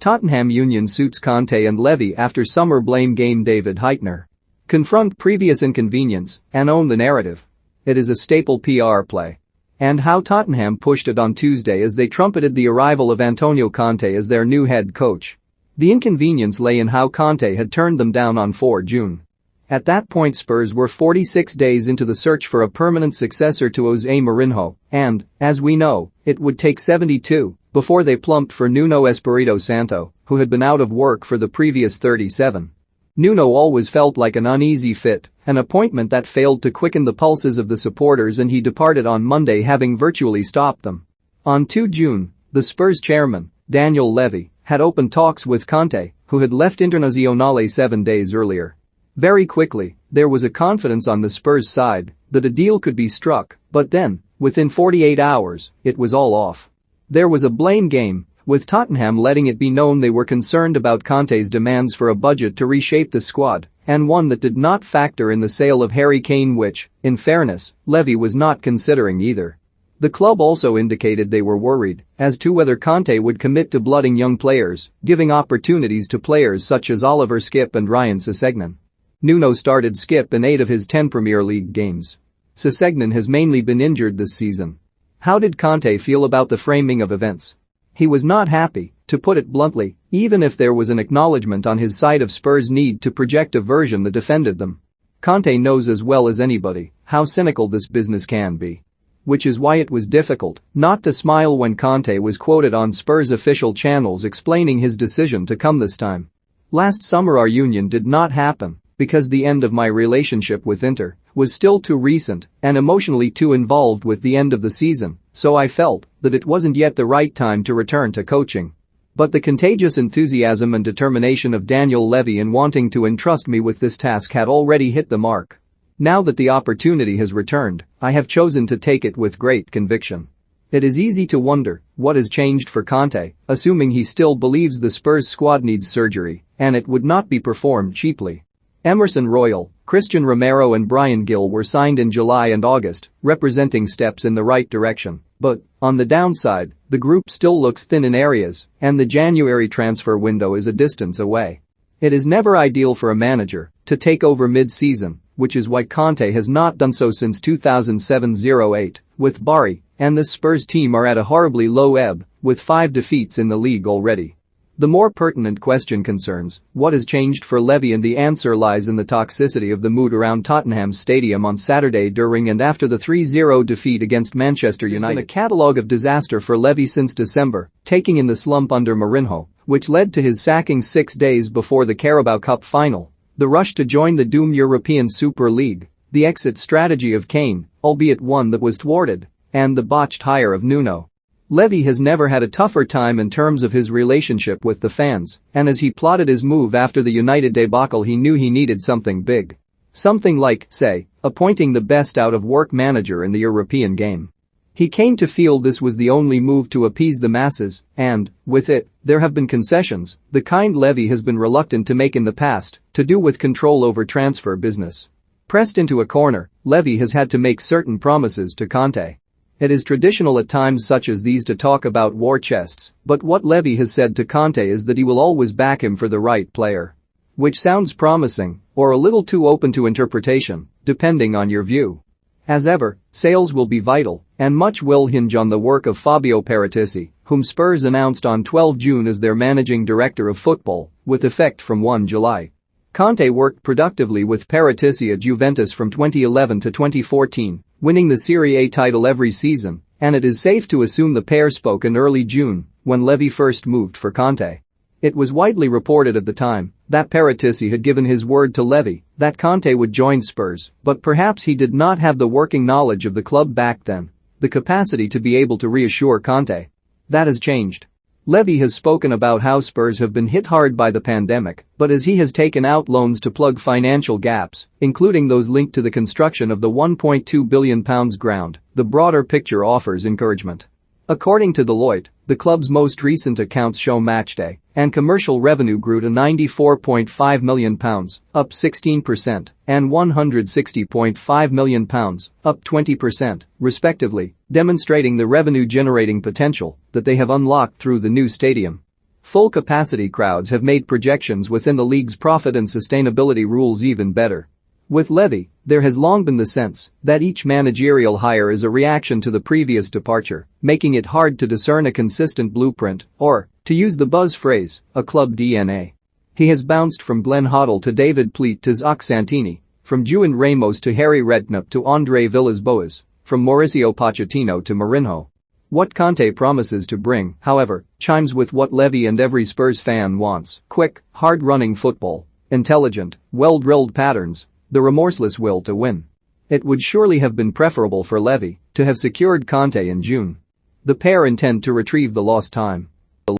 Tottenham union suits Conte and Levy after summer blame game. David Hytner. Confront previous inconvenience and own the narrative. It is a staple PR play. And how Tottenham pushed it on Tuesday as they trumpeted the arrival of Antonio Conte as their new head coach. The inconvenience lay in how Conte had turned them down on 4 June. At that point Spurs were 46 days into the search for a permanent successor to Jose Mourinho, and, as we know, it would take 72 before they plumped for Nuno Espirito Santo, who had been out of work for the previous 37. Nuno always felt like an uneasy fit, an appointment that failed to quicken the pulses of the supporters, and he departed on Monday having virtually stopped them. On 2 June, the Spurs chairman, Daniel Levy, had opened talks with Conte, who had left Internazionale 7 days earlier. Very quickly, there was a confidence on the Spurs side that a deal could be struck, but then, within 48 hours, it was all off. There was a blame game, with Tottenham letting it be known they were concerned about Conte's demands for a budget to reshape the squad, and one that did not factor in the sale of Harry Kane, which, in fairness, Levy was not considering either. The club also indicated they were worried as to whether Conte would commit to blooding young players, giving opportunities to players such as Oliver Skipp and Ryan Sessegnon. Nuno started Skipp in 8 of his 10 Premier League games. Sessegnon has mainly been injured this season. How did Conte feel about the framing of events? He was not happy, to put it bluntly, even if there was an acknowledgement on his side of Spurs' need to project a version that defended them. Conte knows as well as anybody how cynical this business can be. Which is why it was difficult not to smile when Conte was quoted on Spurs official channels explaining his decision to come this time. Last summer our union did not happen because the end of my relationship with Inter was still too recent and emotionally too involved with the end of the season, so I felt that it wasn't yet the right time to return to coaching. But the contagious enthusiasm and determination of Daniel Levy in wanting to entrust me with this task had already hit the mark. Now that the opportunity has returned, I have chosen to take it with great conviction. It is easy to wonder what has changed for Conte, assuming he still believes the Spurs squad needs surgery and it would not be performed cheaply. Emerson Royal, Christian Romero and Brian Gill were signed in July and August, representing steps in the right direction, but, on the downside, the group still looks thin in areas, and the January transfer window is a distance away. It is never ideal for a manager to take over mid-season, which is why Conte has not done so since 2007-08, with Bari, and the Spurs team are at a horribly low ebb, with 5 defeats in the league already. The more pertinent question concerns what has changed for Levy, and the answer lies in the toxicity of the mood around Tottenham Stadium on Saturday during and after the 3-0 defeat against Manchester United. It's been a catalogue of disaster for Levy since December, taking in the slump under Mourinho, which led to his sacking 6 days before the Carabao Cup final, the rush to join the doomed European Super League, the exit strategy of Kane, albeit one that was thwarted, and the botched hire of Nuno. Levy has never had a tougher time in terms of his relationship with the fans, and as he plotted his move after the United debacle he knew he needed something big. Something like, say, appointing the best out-of-work manager in the European game. He came to feel this was the only move to appease the masses, and, with it, there have been concessions, the kind Levy has been reluctant to make in the past, to do with control over transfer business. Pressed into a corner, Levy has had to make certain promises to Conte. It is traditional at times such as these to talk about war chests, but what Levy has said to Conte is that he will always back him for the right player. Which sounds promising, or a little too open to interpretation, depending on your view. As ever, sales will be vital, and much will hinge on the work of Fabio Paratici, whom Spurs announced on 12 June as their managing director of football, with effect from 1 July. Conte worked productively with Paratici at Juventus from 2011 to 2014, winning the Serie A title every season, and it is safe to assume the pair spoke in early June, when Levy first moved for Conte. It was widely reported at the time that Paratici had given his word to Levy that Conte would join Spurs, but perhaps he did not have the working knowledge of the club back then, the capacity to be able to reassure Conte. That has changed. Levy has spoken about how Spurs have been hit hard by the pandemic, but as he has taken out loans to plug financial gaps, including those linked to the construction of the £1.2 billion ground, the broader picture offers encouragement. According to Deloitte, the club's most recent accounts show matchday and commercial revenue grew to £94.5 million, up 16%, and £160.5 million, up 20%, respectively, demonstrating the revenue-generating potential that they have unlocked through the new stadium. Full capacity crowds have made projections within the league's profit and sustainability rules even better. With Levy, there has long been the sense that each managerial hire is a reaction to the previous departure, making it hard to discern a consistent blueprint or, to use the buzz phrase, a club DNA. He has bounced from Glenn Hoddle to David Pleat to Zach Santini, from Juan Ramos to Harry Redknapp to Andre Villas-Boas, from Mauricio Pochettino to Mourinho. What Conte promises to bring, however, chimes with what Levy and every Spurs fan wants: quick, hard-running football, intelligent, well-drilled patterns, the remorseless will to win. It would surely have been preferable for Levy to have secured Conte in June. The pair intend to retrieve the lost time.